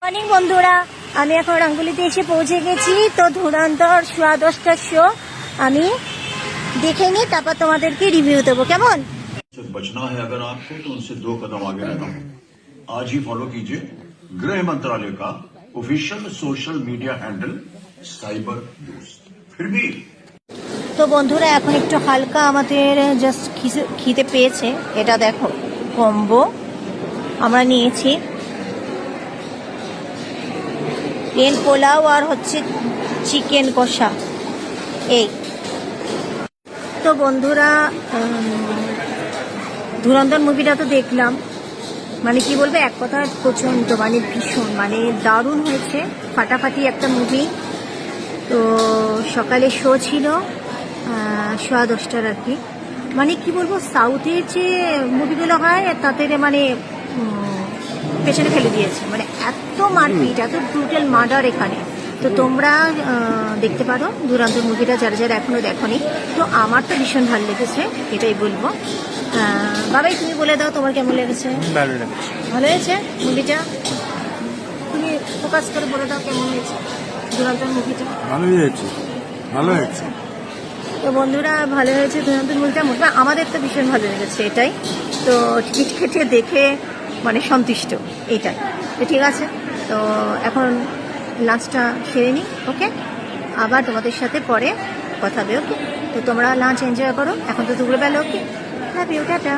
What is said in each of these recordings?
Morning বন্ধুরা, আমি এখন রাঙ্গুলিতে এসে পৌঁছে গেছি। তো ধুরন্ধর 10:15টার শো আমি দেখে নিই, তারপর তোমাদেরকে রিভিউ দেবো। কেমন? बचना है अगर आपको तो उनसे 2 कदम आगे रहना होगा। आज ही फॉलो कीजिए गृह मंत्रालय का official social media handle cyber दोस्त। फिर भी তো বন্ধুরা, এখন একটু হালকা আমাদের জাস্ট খিদে পেয়েছে। এটা দেখো, কম্বো আমরা নিয়েছি, প্লেন পোলাও আর হচ্ছে চিকেন কষা। এই তো বন্ধুরা, ধুরন্ধর মুভিটা তো দেখলাম, মানে কি বলবো, এক কথা প্রচণ্ড, মানে ভীষণ, মানে দারুণ হয়েছে, ফাটাফাটি একটা মুভি। তো সকালে শো ছিল 10:15টার আর কি। মানে কি বলবো, সাউথের যে মুভিগুলো হয় তাতে মানে পেছনে ফেলে দিয়েছে, মানে এত মারপিট, এত ব্রুটাল মার্ডার এখানে। তো তোমরা দেখতে পারো ধুরন্ধর মুভিটা, যারা যারা এখনো দেখোনি। তো আমার তো ভীষণ ভালো লেগেছে, এটাই বলবো। বাবাই, তুমি বলে দাও তোমার কেমন লেগেছে। ভালো লেগেছে। ভালো হয়েছে মুভিটা, তুমি ফোকাস করে বলে দাও কেমন হয়েছে ধুরন্ধর মুভিটা। ভালোই হয়েছে, ভালো হয়েছে। তো বন্ধুরা, ভালো হয়েছে ধুরন্ধর মুভিটা, মোট আমাদের তো ভীষণ ভালো লেগেছে এটাই। তো টিকিট কেটে দেখে মানে সন্তুষ্ট, এইটাই তো। ঠিক আছে, তো এখন লাঞ্চটা সেরে নিই। ওকে, আবার তোমাদের সাথে পরে কথা হবে। ওকে, তো তোমরা লাঞ্চ এনজয় করো, এখন তো দুপুরবেলা। ওকে, লাভ ইউ, টাটা।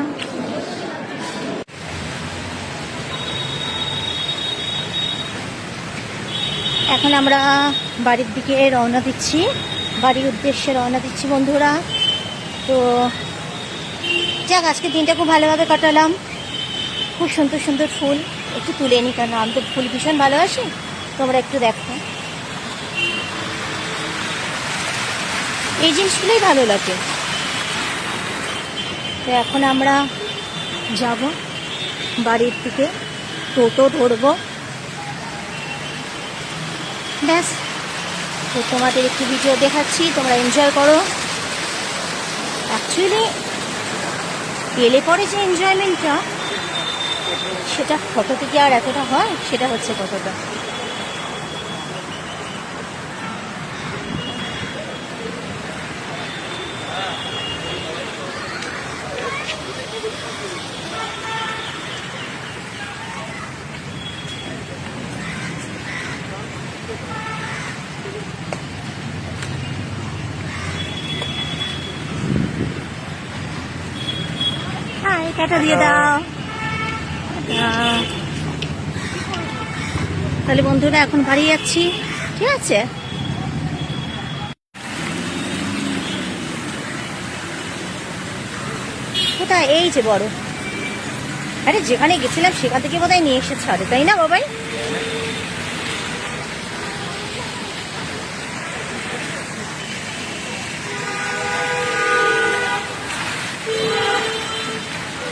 এখন আমরা বাড়ির দিকে রওনা দিচ্ছি, বাড়ির উদ্দেশ্যে রওনা দিচ্ছি বন্ধুরা। তো যাক, আজকে দিনটা খুব ভালোভাবে কাটালাম। খুব সুন্দর সুন্দর ফুল একটু তুলে নিই, কারণ আমি তো ফুল ভীষণ ভালোবাসি। তোমরা একটু দেখো, এই জিনিসগুলোই ভালো লাগে। তো এখন আমরা যাব বাড়ির দিকে, টোটো ধরবো, ব্যাস। তো তোমাদের একটু ভিডিও দেখাচ্ছি, তোমরা এনজয় করো। অ্যাকচুয়ালি এলে পরে যে এনজয়মেন্টটা, সেটা ফটো থেকে আর এতটা হয়, সেটা হচ্ছে কতটা। হাই, টাটা দিয়ে দাও। তাহলে বন্ধুরা, এখন বাড়ি যাচ্ছি। ঠিক আছে, কোথায়? এই যে বড়, আরে যেখানে গেছিলাম সেখান থেকে বোধহয় নিয়ে এসে ছাড়ে, তাই না বাবাই?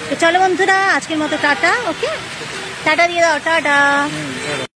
তো চলো বন্ধুরা, আজকের মতো টাটা। ওকে, টাটা দিয়ে দাও, টাটা।